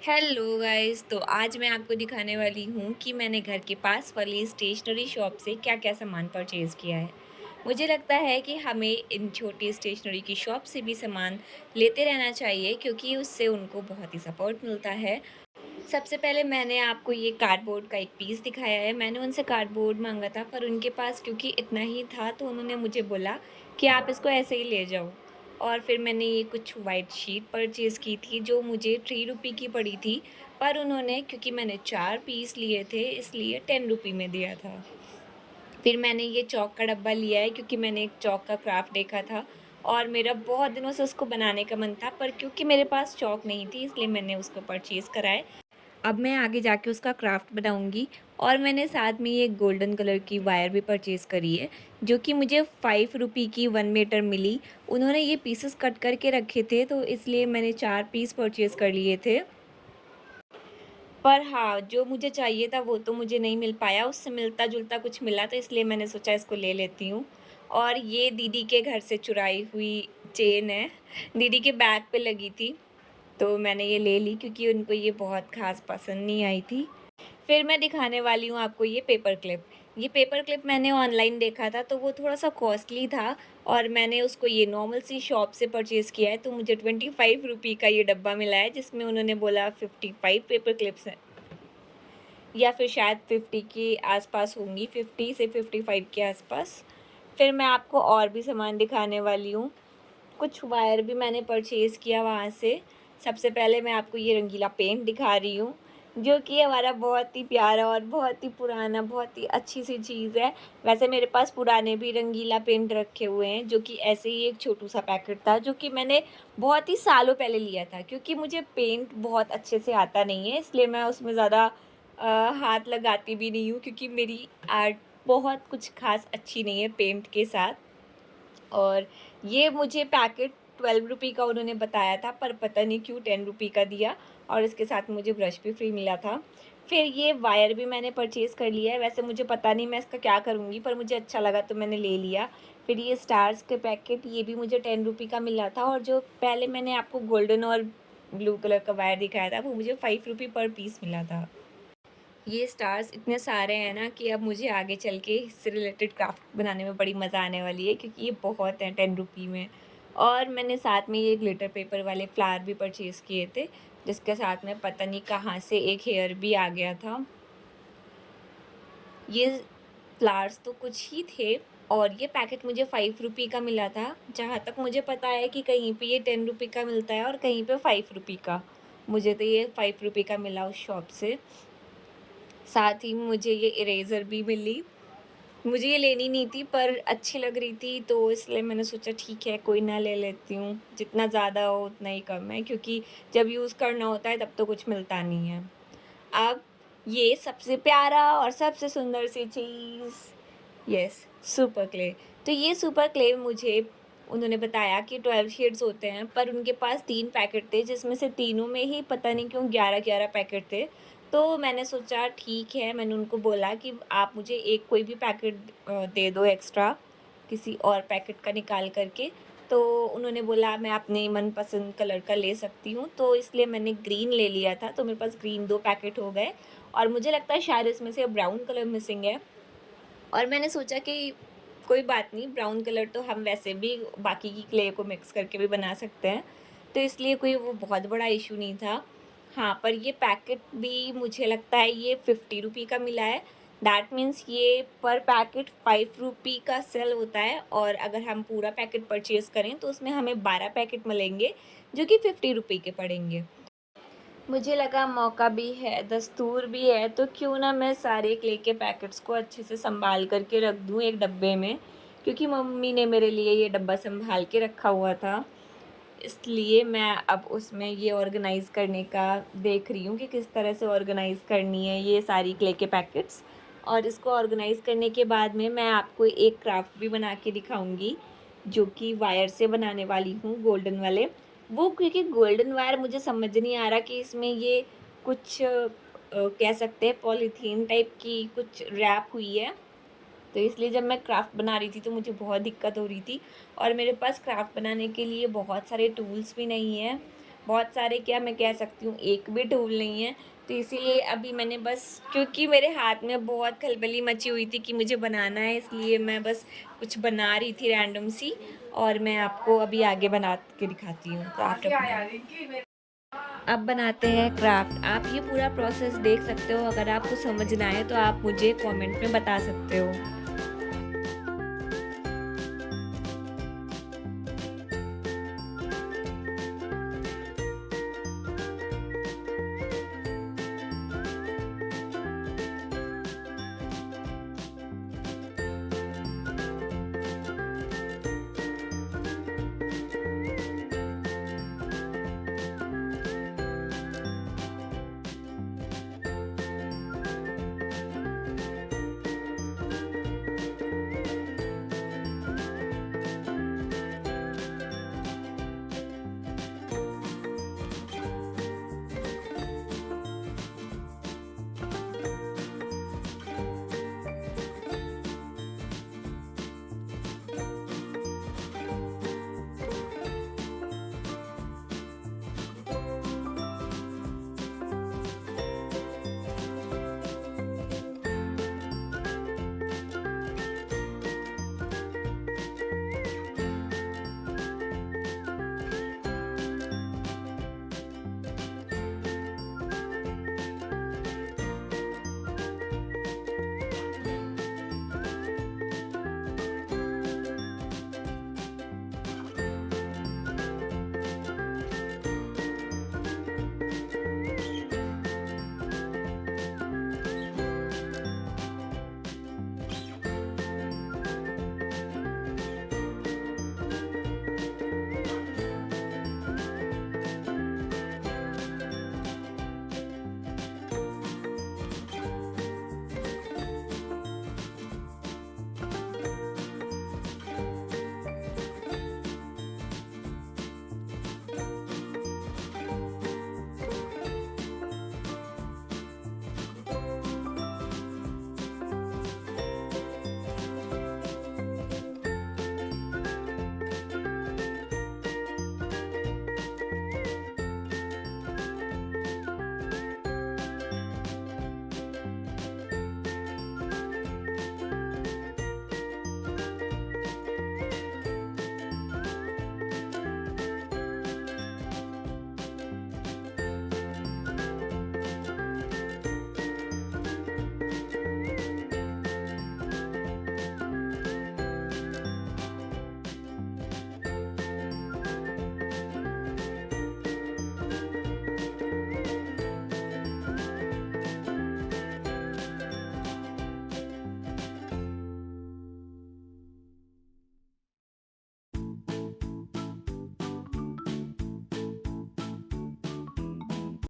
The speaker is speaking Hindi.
Hello guys. तो आज मैं आपको दिखाने वाली हूँ कि मैंने घर के पास वाली स्टेशनरी शॉप से क्या-क्या सामान परचेज़ किया है। मुझे लगता है कि हमें इन छोटी स्टेशनरी की शॉप से भी सामान लेते रहना चाहिए क्योंकि उससे उनको बहुत ही सपोर्ट मिलता है। सबसे पहले मैंने आपको ये कार्डबोर्ड का एक पीस दिखाया है। मैंने उनसे कार्डबोर्ड माँगा था पर उनके पास क्योंकि इतना ही था तो उन्होंने मुझे बोला कि आप इसको ऐसे ही ले जाओ। और फिर मैंने ये कुछ व्हाइट शीट परचेज़ की थी जो मुझे ₹3 की पड़ी थी, पर उन्होंने क्योंकि मैंने 4 पीस लिए थे इसलिए ₹10 में दिया था। फिर मैंने ये चॉक का डब्बा लिया है क्योंकि मैंने एक चॉक का क्राफ्ट देखा था और मेरा बहुत दिनों से उसको बनाने का मन था, पर क्योंकि मेरे पास चॉक नहीं थी इसलिए मैंने उसको परचेज़ करा है। अब मैं आगे जाके उसका क्राफ्ट बनाऊँगी। और मैंने साथ में ये गोल्डन कलर की वायर भी परचेज़ करी है, जो कि मुझे ₹5 की 1 मीटर मिली। उन्होंने ये पीसेस कट करके रखे थे, तो इसलिए मैंने 4 पीस परचेज़ कर लिए थे। पर हाँ, जो मुझे चाहिए था वो तो मुझे नहीं मिल पाया, उससे मिलता-जुलता कुछ मिला तो इसलिए मैंने सोचा इसको ले लेती हूँ। और ये दीदी के घर से चुराई हुई चेन है, दीदी के बैग पे लगी थी। तो मैंने ये ले ली क्योंकि उनको ये बहुत ख़ास पसंद नहीं आई थी। फिर मैं दिखाने वाली हूँ आपको ये पेपर क्लिप। ये पेपर क्लिप मैंने ऑनलाइन देखा था तो वो थोड़ा-सा कॉस्टली था और मैंने उसको ये नॉर्मल सी शॉप से परचेज़ किया है, तो मुझे ₹25 का ये डब्बा मिला है जिसमें उन्होंने बोला 55 पेपर क्लिप्स हैं या फिर शायद 50 के आस-पास होंगी, 50 से 55 के आस-पास। फिर मैं आपको और भी सामान दिखाने वाली हूँ। कुछ वायर भी मैंने परचेज़ किया वहाँ से। सबसे पहले मैं आपको ये रंगीला पेंट दिखा रही हूँ, जो कि हमारा बहुत ही प्यारा और बहुत ही पुराना, बहुत ही अच्छी-सी चीज़ है। वैसे मेरे पास पुराने भी रंगीला पेंट रखे हुए हैं, जो कि ऐसे ही एक छोटू-सा पैकेट था, जो कि मैंने बहुत ही सालों पहले लिया था। क्योंकि मुझे पेंट बहुत अच्छे से आता नहीं है, इसलिए मैं उसमें ज़्यादा हाथ लगाती भी नहीं हूँ क्योंकि मेरी आर्ट बहुत कुछ ख़ास अच्छी नहीं है पेंट के साथ। और ये मुझे पैकेट ₹12 का उन्होंने बताया था, पर पता नहीं क्यों ₹10 का दिया और इसके साथ मुझे ब्रश भी फ्री मिला था। फिर ये वायर भी मैंने परचेज़ कर लिया है, वैसे मुझे पता नहीं मैं इसका क्या करूँगी, पर मुझे अच्छा लगा तो मैंने ले लिया। फिर ये स्टार्स के पैकेट, ये भी मुझे ₹10 का मिला था और जो पहले मैंने आपको गोल्डन और ब्लू कलर का वायर दिखाया था, वो मुझे ₹5 पर पीस मिला था। ये स्टार्स इतने सारे हैं ना कि अब मुझे आगे चल के इससे रिलेटेड क्राफ्ट बनाने में बड़ी मज़ा आने वाली है क्योंकि ये बहुत हैं ₹10 में। और मैंने साथ में ये ग्लिटर पेपर वाले फ्लावर भी परचेज़ किए थे, जिसके साथ में पता नहीं कहाँ से एक हेयर भी आ गया था। ये फ्लावर्स तो कुछ ही थे और ये पैकेट मुझे ₹5 का मिला था। जहाँ तक मुझे पता है कि कहीं पे ये ₹10 का मिलता है और कहीं पे ₹5 का। मुझे तो ये ₹5 का मिला उस शॉप से। साथ ही मुझे ये इरेज़र भी मिली। मुझे ये लेनी नहीं थी पर अच्छी लग रही थी तो इसलिए मैंने सोचा ठीक है कोई ना ले लेती हूँ। जितना ज़्यादा हो उतना ही कम है क्योंकि जब यूज़ करना होता है तब तो कुछ मिलता नहीं है। अब ये सबसे प्यारा और सबसे सुंदर सी चीज़, यस, सुपर क्ले। तो ये सुपर क्ले मुझे उन्होंने बताया कि 12 शेड्स होते हैं, पर उनके पास 3 पैकेट थे जिसमें से तीनों में ही पता नहीं क्यों 11-11 पैकेट थे। तो मैंने सोचा ठीक है, मैंने उनको बोला कि आप मुझे एक कोई भी पैकेट दे दो एक्स्ट्रा, किसी और पैकेट का निकाल कर के। तो उन्होंने बोला मैं अपने मनपसंद कलर का ले सकती हूँ, तो इसलिए मैंने ग्रीन ले लिया था, तो मेरे पास ग्रीन 2 पैकेट हो गए और मुझे लगता है शायद इसमें से ब्राउन कलर मिसिंग है। और मैंने सोचा कि कोई बात नहीं, ब्राउन कलर तो हम वैसे भी बाकी की क्ले को मिक्स करके भी बना सकते हैं, तो इसलिए कोई वो बहुत बड़ा इश्यू नहीं था। हाँ, पर ये पैकेट भी मुझे लगता है ये ₹50 का मिला है। दैट मीन्स ये पर पैकेट ₹5 का सेल होता है और अगर हम पूरा पैकेट परचेज़ करें तो उसमें हमें 12 पैकेट मिलेंगे, जो कि ₹50 के पड़ेंगे। मुझे लगा मौका भी है, दस्तूर भी है, तो क्यों ना मैं सारे क्ले के पैकेट्स को अच्छे से सँभाल कर के रख दूँ एक डब्बे में, क्योंकि मम्मी ने मेरे लिए ये डब्बा सँभाल के रखा हुआ था। इसलिए मैं अब उसमें ये ऑर्गेनाइज़ करने का देख रही हूँ कि किस तरह से ऑर्गेनाइज़ करनी है ये सारी क्ले के पैकेट्स। और इसको ऑर्गेनाइज़ करने के बाद में मैं आपको एक क्राफ्ट भी बना के दिखाऊँगी, जो कि वायर से बनाने वाली हूँ, गोल्डन वाले। वो क्योंकि गोल्डन वायर मुझे समझ नहीं आ रहा कि इसमें ये कुछ कह सकते हैं पॉलीथीन टाइप की कुछ रैप हुई है। तो इसलिए जब मैं क्राफ्ट बना रही थी तो मुझे बहुत दिक्कत हो रही थी और मेरे पास क्राफ्ट बनाने के लिए बहुत सारे टूल्स भी नहीं हैं। बहुत सारे क्या मैं कह सकती हूँ, एक भी टूल नहीं है। तो इसीलिए अभी मैंने बस, क्योंकि मेरे हाथ में बहुत खलबली मची हुई थी कि मुझे बनाना है, इसलिए मैं बस कुछ बना रही थी रैंडम सी, और मैं आपको अभी आगे बना के दिखाती हूँ क्राफ्ट अपना। अब बनाते हैं क्राफ्ट। आप ये पूरा प्रोसेस देख सकते हो, अगर आपको समझ ना आए तो आप मुझे कमेंट में बता सकते हो।